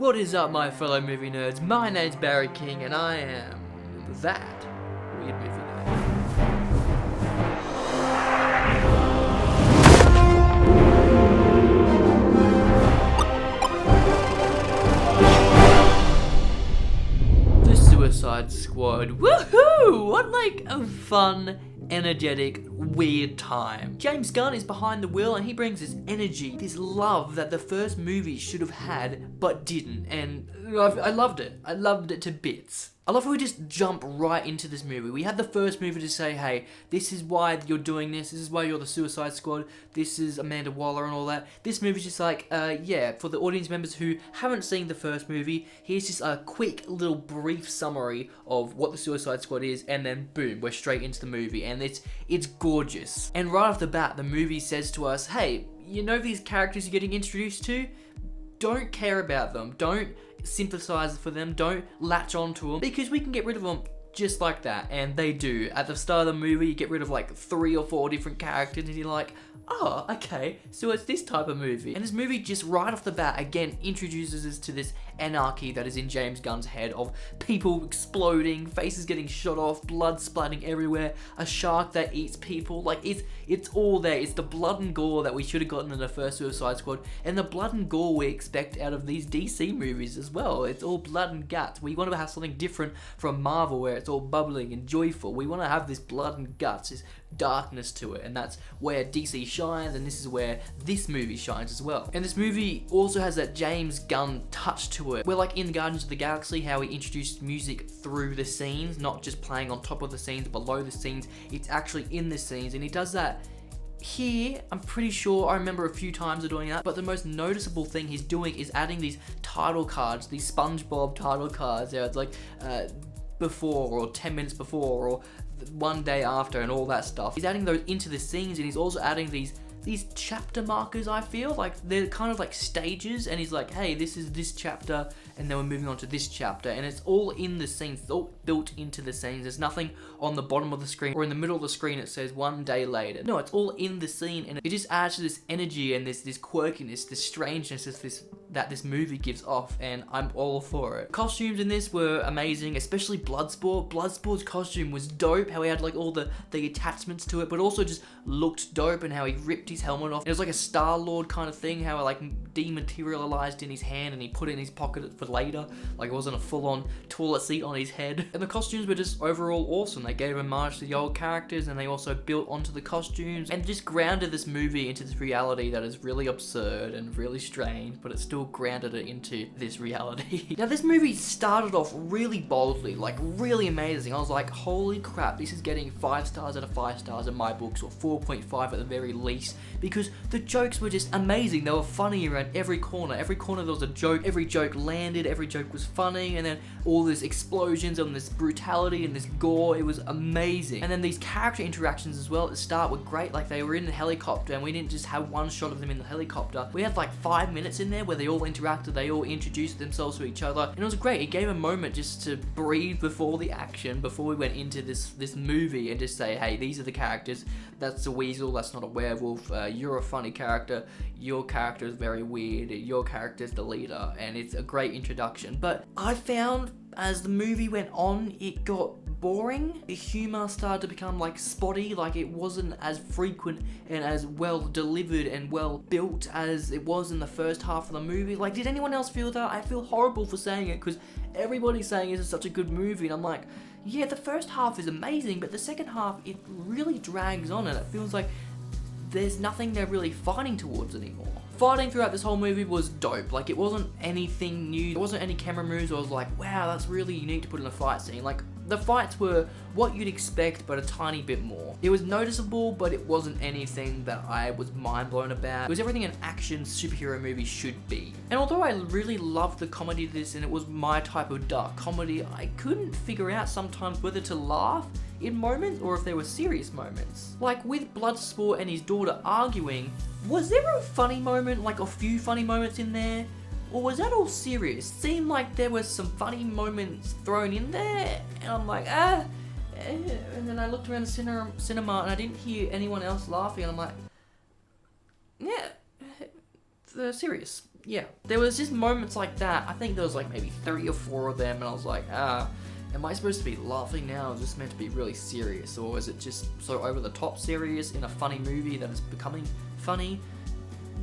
What is up, my fellow movie nerds? My name's Barry King, and I am that weird movie nerd. The Suicide Squad. Woohoo! What like a fun, energetic, weird time. James Gunn is behind the wheel and he brings this energy, this love that the first movie should have had but didn't, and I loved it. I loved it to bits. I love how we just jump right into this movie. We had the first movie to say, hey, this is why you're doing this is why you're the Suicide Squad, this is Amanda Waller and all that. This movie's just like, yeah, for the audience members who haven't seen the first movie, here's just a quick little brief summary of what the Suicide Squad is, and then boom, we're straight into the movie, and it's gorgeous. And right off the bat, the movie says to us, hey, you know these characters you're getting introduced to? Don't care about them. Don't sympathize for them. Don't latch onto them, because we can get rid of them just like that. And they do. At the start of the movie, you get rid of like 3 or 4 different characters and you're like, oh, okay, so it's this type of movie. And this movie just right off the bat, again, introduces us to this anarchy that is in James Gunn's head of people exploding, faces getting shot off, blood splatting everywhere, a shark that eats people. Like, it's all there. It's the blood and gore that we should have gotten in the first Suicide Squad, and the blood and gore we expect out of these DC movies as well. It's all blood and guts. We want to have something different from Marvel where it's all bubbling and joyful. We want to have this blood and guts, this darkness to it, and that's where DC shines, and this is where this movie shines as well. And this movie also has that James Gunn touch to it. We're like in Guardians of the Galaxy, how he introduced music through the scenes, not just playing on top of the scenes, below the scenes. It's actually in the scenes, and he does that here. I'm pretty sure I remember a few times of doing that, but the most noticeable thing he's doing is adding these title cards, these SpongeBob title cards. It's like before, or 10 minutes before, or one day after, and all that stuff. He's adding those into the scenes, and he's also adding these chapter markers. I feel like they're kind of like stages, and he's like, hey, this is this chapter, and then we're moving on to this chapter, and it's all in the scenes. It's all built into the scenes. There's nothing on the bottom of the screen or in the middle of the screen it says 1 day later. No, it's all in the scene, and it just adds to this energy and this quirkiness, this strangeness that this movie gives off, and I'm all for it. Costumes in this were amazing, especially Bloodsport. Bloodsport's costume was dope, how he had like all the attachments to it, but also just looked dope, and how he ripped his helmet off. It was like a Star-Lord kind of thing, how it like dematerialized in his hand and he put it in his pocket for later. Like it wasn't a full-on toilet seat on his head. And the costumes were just overall awesome. They gave homage to the old characters, and they also built onto the costumes and just grounded this movie into this reality that is really absurd and really strange, but it still grounded it into this reality. Now this movie started off really boldly, like really amazing. I was like, holy crap, this is getting 5 stars out of 5 stars in my books, or 4.5 at the very least, because the jokes were just amazing. They were funny around every corner. Every corner there was a joke. Every joke landed. Every joke was funny. And then all these explosions and this brutality and this gore. It was amazing. And then these character interactions as well at the start were great. Like they were in the helicopter, and we didn't just have one shot of them in the helicopter. We had like 5 minutes in there where they all interacted. They all introduced themselves to each other, and it was great. It gave a moment just to breathe before the action, before we went into this movie, and just say, hey, these are the characters. That's a weasel. That's not a werewolf. You're a funny character. Your character is very weird. Your character is the leader, and it's a great introduction. But I found as the movie went on, it got boring. The humor started to become like spotty, like it wasn't as frequent and as well delivered and well built as it was in the first half of the movie. Like, did anyone else feel that? I feel horrible for saying it, because everybody's saying this is such a good movie, and I'm like, yeah, the first half is amazing, but the second half, it really drags on, and it feels like there's nothing they're really fighting towards anymore. Fighting throughout this whole movie was dope. Like, it wasn't anything new. There wasn't any camera moves where I was like, wow, that's really unique to put in a fight scene. Like, the fights were what you'd expect, but a tiny bit more. It was noticeable, but it wasn't anything that I was mind blown about. It was everything an action superhero movie should be. And although I really loved the comedy of this, and it was my type of dark comedy, I couldn't figure out sometimes whether to laugh in moments or if there were serious moments. Like with Bloodsport and his daughter arguing, was there a funny moment, like a few funny moments in there? Or was that all serious? Seemed like there was some funny moments thrown in there, and I'm like, and then I looked around the cinema and I didn't hear anyone else laughing, and I'm like, yeah, they're serious. yeah, there was just moments like that. I think there was like maybe 3 or 4 of them, and I was like, am I supposed to be laughing now? Is this meant to be really serious? Or is it just so over the top serious in a funny movie that is becoming funny?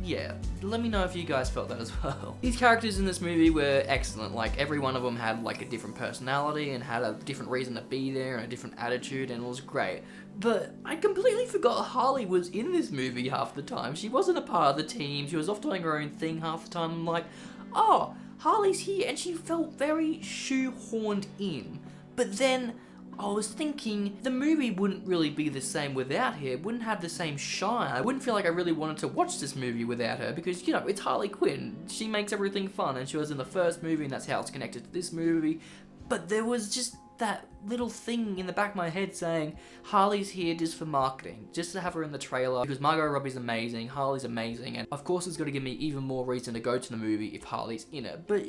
Yeah, let me know if you guys felt that as well. These characters in this movie were excellent. Like, every one of them had like a different personality and had a different reason to be there and a different attitude, and it was great. But I completely forgot Harley was in this movie half the time. She wasn't a part of the team. She was off doing her own thing half the time. I'm like, oh, Harley's here, and she felt very shoehorned in. But then I was thinking the movie wouldn't really be the same without her. It wouldn't have the same shine. I wouldn't feel like I really wanted to watch this movie without her because, you know, it's Harley Quinn. She makes everything fun, and she was in the first movie, and that's how it's connected to this movie. But there was just that little thing in the back of my head saying Harley's here just for marketing, just to have her in the trailer, because Margot Robbie's amazing, Harley's amazing, and of course it's going to give me even more reason to go to the movie if Harley's in it. But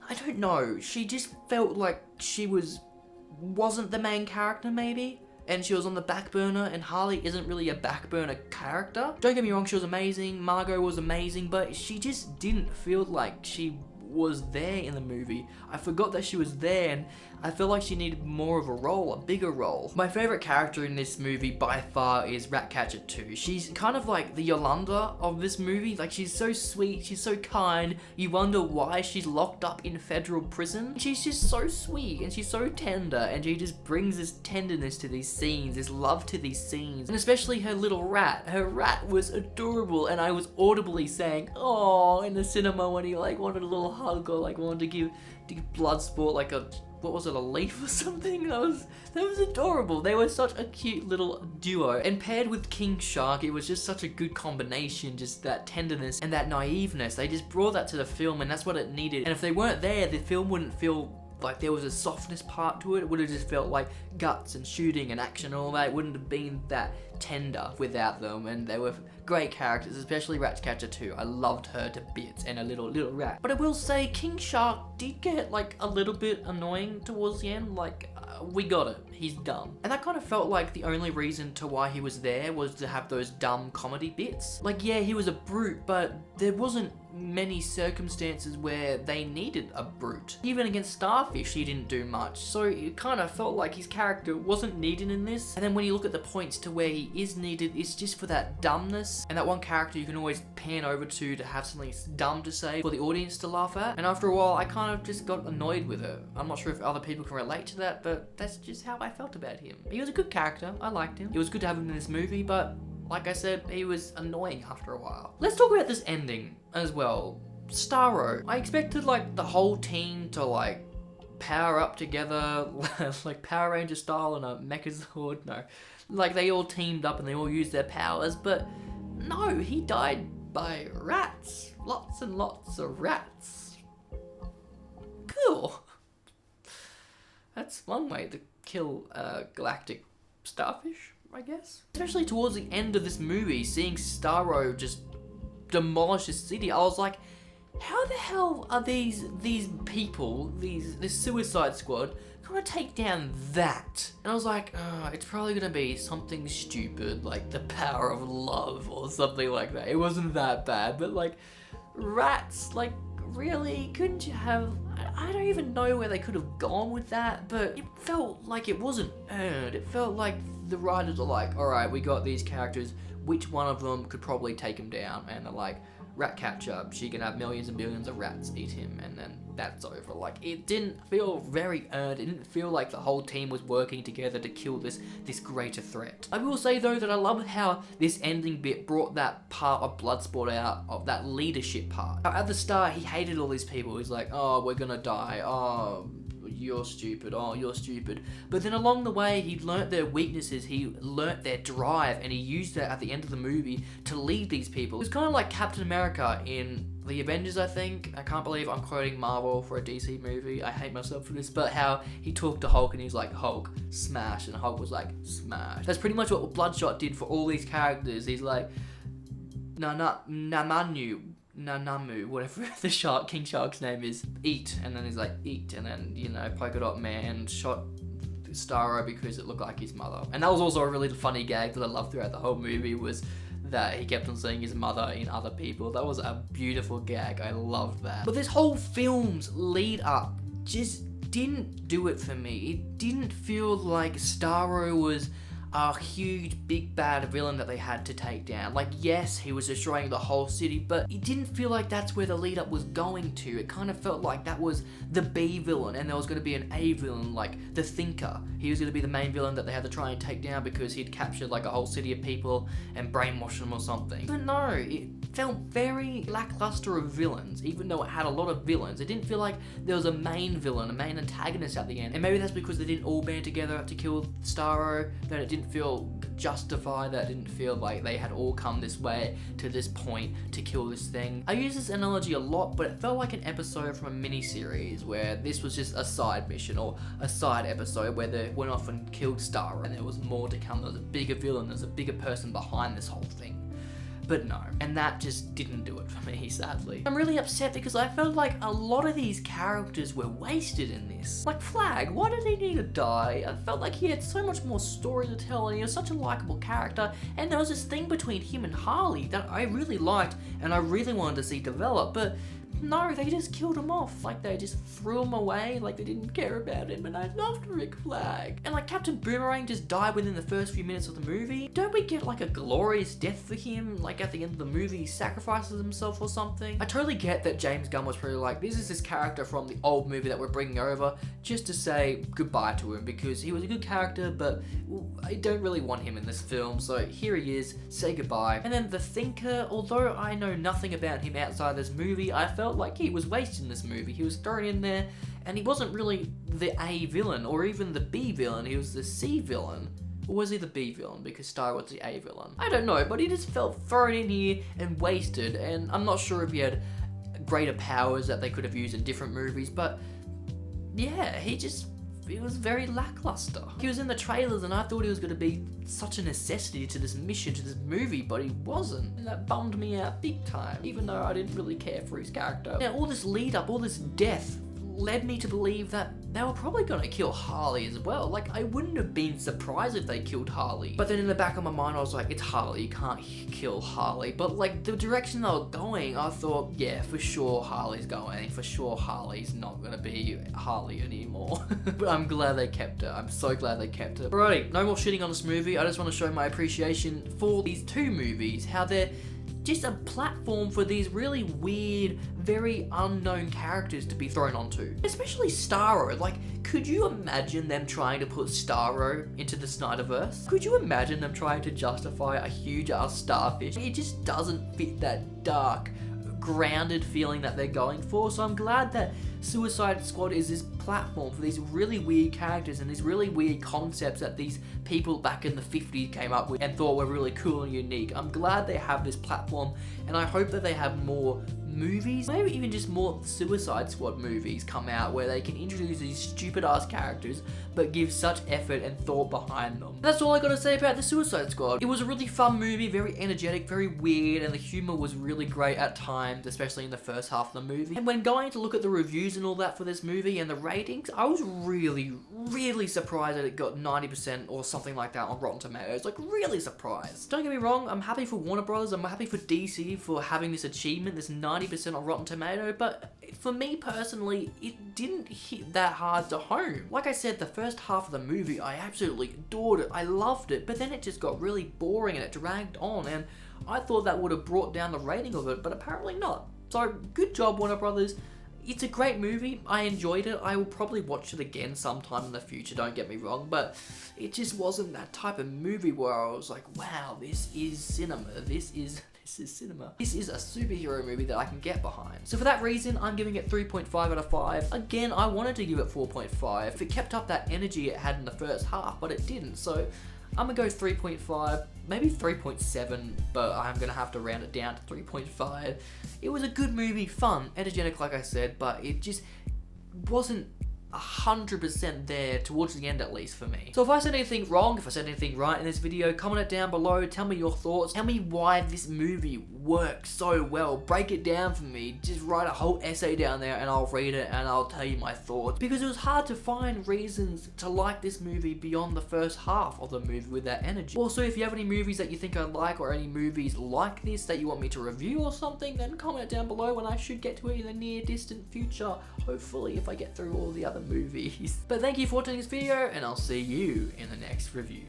I don't know, she just felt like she wasn't the main character maybe, and she was on the back burner, and Harley isn't really a back burner character. Don't get me wrong, she was amazing, Margot was amazing, but she just didn't feel like she was there in the movie. I forgot that she was there, and I feel like she needed more of a role, a bigger role. My favorite character in this movie by far is Ratcatcher 2. She's kind of like the Yolanda of this movie. Like, she's so sweet, she's so kind. You wonder why she's locked up in federal prison. She's just so sweet, and she's so tender, and she just brings this tenderness to these scenes, this love to these scenes, and especially her little rat. Her rat was adorable, and I was audibly saying, oh, in the cinema when he like wanted a little hug, or like wanted to give Bloodsport like a, what was it, a leaf or something? That was adorable. They were such a cute little duo, and paired with King Shark, it was just such a good combination. Just that tenderness and that naiveness, they just brought that to the film, and that's what it needed. And if they weren't there, the film wouldn't feel like there was a softness part to it. It would have just felt like guts and shooting and action and all that. It wouldn't have been that tender without them, and they were great characters, especially Ratcatcher 2. I loved her to bits, and a little rat. But I will say King Shark did get like a little bit annoying towards the end. Like, we got it, he's dumb. And that kind of felt like the only reason to why he was there was to have those dumb comedy bits. Like, yeah, he was a brute, but there wasn't many circumstances where they needed a brute. Even against Starfish, he didn't do much, so it kind of felt like his character wasn't needed in this. And then when you look at the points to where he is needed, it's just for that dumbness, and that one character you can always pan over to have something dumb to say for the audience to laugh at. And after a while, I kind of just got annoyed with it. I'm not sure if other people can relate to that, but that's just how I felt about him. He was a good character, I liked him. It was good to have him in this movie, but like I said, he was annoying after a while. Let's talk about this ending as well. Starro. I expected like the whole team to like power up together, like Power Ranger style in a Megazord. No, like they all teamed up and they all used their powers, but no, he died by rats. Lots and lots of rats. Cool. That's one way to kill a galactic starfish, I guess. Especially towards the end of this movie, seeing Starro just demolish this city, I was like, how the hell are these people, this Suicide Squad, gonna take down that? And I was like, it's probably gonna be something stupid, like the power of love or something like that. It wasn't that bad, but like, rats, like, really? Couldn't you have... I don't even know where they could have gone with that, but it felt like it wasn't earned. It felt like the writers are like, alright, we got these characters, which one of them could probably take him down? And they're like, Ratcatcher, she can have millions and billions of rats eat him, and then that's over. Like, it didn't feel very earned. It didn't feel like the whole team was working together to kill this greater threat. I will say though that I love how this ending bit brought that part of Bloodsport out, of that leadership part. At the start, he hated all these people. He's like, oh, we're gonna die. Oh, you're stupid. Oh, you're stupid. But then along the way, he learnt their weaknesses. He learnt their drive, and he used that at the end of the movie to lead these people. It was kind of like Captain America in the Avengers, I think. I can't believe I'm quoting Marvel for a DC movie. I hate myself for this, but how he talked to Hulk and he's like, Hulk, smash, and Hulk was like, smash. That's pretty much what Bloodshot did for all these characters. He's like, Nanamu, whatever the King Shark's name is, eat, and then he's like, eat, and then, you know, Polka Dot Man shot Starro because it looked like his mother. And that was also a really funny gag that I loved throughout the whole movie, was that he kept on seeing his mother in other people. That was a beautiful gag. I loved that. But this whole film's lead up just didn't do it for me. It didn't feel like Starro was a huge big bad villain that they had to take down. Like, yes, he was destroying the whole city, but it didn't feel like that's where the lead up was going to. It kind of felt like that was the B villain and there was going to be an A villain, like the Thinker. He was going to be the main villain that they had to try and take down because he'd captured like a whole city of people and brainwashed them or something. But no, it felt very lackluster of villains, even though it had a lot of villains. It didn't feel like there was a main villain, a main antagonist at the end. And maybe that's because they didn't all band together to kill Starro, that it didn't feel justified, that it didn't feel like they had all come this way to this point to kill this thing. I use this analogy a lot, but it felt like an episode from a mini-series where this was just a side mission or a side episode where they went off and killed Starro and there was more to come. There was a bigger villain, there's a bigger person behind this whole thing. But no, and that just didn't do it for me, sadly. I'm really upset because I felt like a lot of these characters were wasted in this. Like Flag, why did he need to die? I felt like he had so much more story to tell and he was such a likable character, and there was this thing between him and Harley that I really liked and I really wanted to see develop, but no, they just killed him off. Like, they just threw him away, like they didn't care about him, and I loved Rick Flag. And like, Captain Boomerang just died within the first few minutes of the movie. Don't we get like a glorious death for him? Like at the end of the movie, he sacrifices himself or something. I totally get that James Gunn was probably like, this is this character from the old movie that we're bringing over just to say goodbye to him because he was a good character, but I don't really want him in this film, so here he is, say goodbye. And then the Thinker, although I know nothing about him outside this movie, I felt like he was wasted in this movie. He was thrown in there and he wasn't really the A villain or even the B villain, he was the C villain. Or was he the B villain because Starro was the A villain? I don't know, but he just felt thrown in here and wasted, and I'm not sure if he had greater powers that they could have used in different movies, but yeah, he was very lackluster. He was in the trailers and I thought he was going to be such a necessity to this mission, to this movie, but he wasn't. And that bummed me out big time, even though I didn't really care for his character. Now, all this lead up, all this death led me to believe that they were probably going to kill Harley as well. Like, I wouldn't have been surprised if they killed Harley. But then in the back of my mind, I was like, it's Harley, you can't kill Harley. But like, the direction they were going, I thought, yeah, for sure Harley's going. For sure Harley's not going to be Harley anymore. But I'm glad they kept her. I'm so glad they kept her. Alrighty, no more shitting on this movie. I just want to show my appreciation for these two movies, how they're just a platform for these really weird, very unknown characters to be thrown onto. Especially Starro. Like, could you imagine them trying to put Starro into the Snyderverse? Could you imagine them trying to justify a huge ass starfish? It just doesn't fit that dark, grounded feeling that they're going for. So I'm glad that Suicide Squad is this platform for these really weird characters and these really weird concepts that these people back in the 50s came up with and thought were really cool and unique. I'm glad they have this platform, and I hope that they have more movies, maybe even just more Suicide Squad movies come out where they can introduce these stupid ass characters but give such effort and thought behind them. That's all I gotta say about the Suicide Squad. It was a really fun movie, very energetic, very weird, and the humor was really great at times, especially in the first half of the movie. And when going to look at the reviews and all that for this movie and the ratings, I was really surprised that it got 90% or something like that on Rotten Tomatoes. Like, really surprised. Don't get me wrong, I'm happy for Warner Brothers, I'm happy for DC for having this achievement, this 90% on Rotten Tomato, but for me personally, it didn't hit that hard to home. Like I said, the first half of the movie, I absolutely adored it, I loved it, but then it just got really boring and it dragged on, and I thought that would have brought down the rating of it, but apparently not. So, good job, Warner Brothers. It's a great movie, I enjoyed it, I will probably watch it again sometime in the future, don't get me wrong, but it just wasn't that type of movie where I was like, wow, this is cinema, this is cinema. This is a superhero movie that I can get behind. So for that reason, I'm giving it 3.5 out of 5. Again, I wanted to give it 4.5 if it kept up that energy it had in the first half, but it didn't, so I'm gonna go 3.5, maybe 3.7, but I'm gonna have to round it down to 3.5. It was a good movie, fun, energetic like I said, but it just wasn't 100% there towards the end, at least for me. So if I said anything wrong, if I said anything right in this video, comment it down below, tell me your thoughts, tell me why this movie works so well. Break it down for me. Just write a whole essay down there and I'll read it and I'll tell you my thoughts. Because it was hard to find reasons to like this movie beyond the first half of the movie with that energy. Also, if you have any movies that you think I like or any movies like this that you want me to review or something, then comment it down below and I should get to it in the near distant future. Hopefully, if I get through all the other movies. But thank you for watching this video and I'll see you in the next review.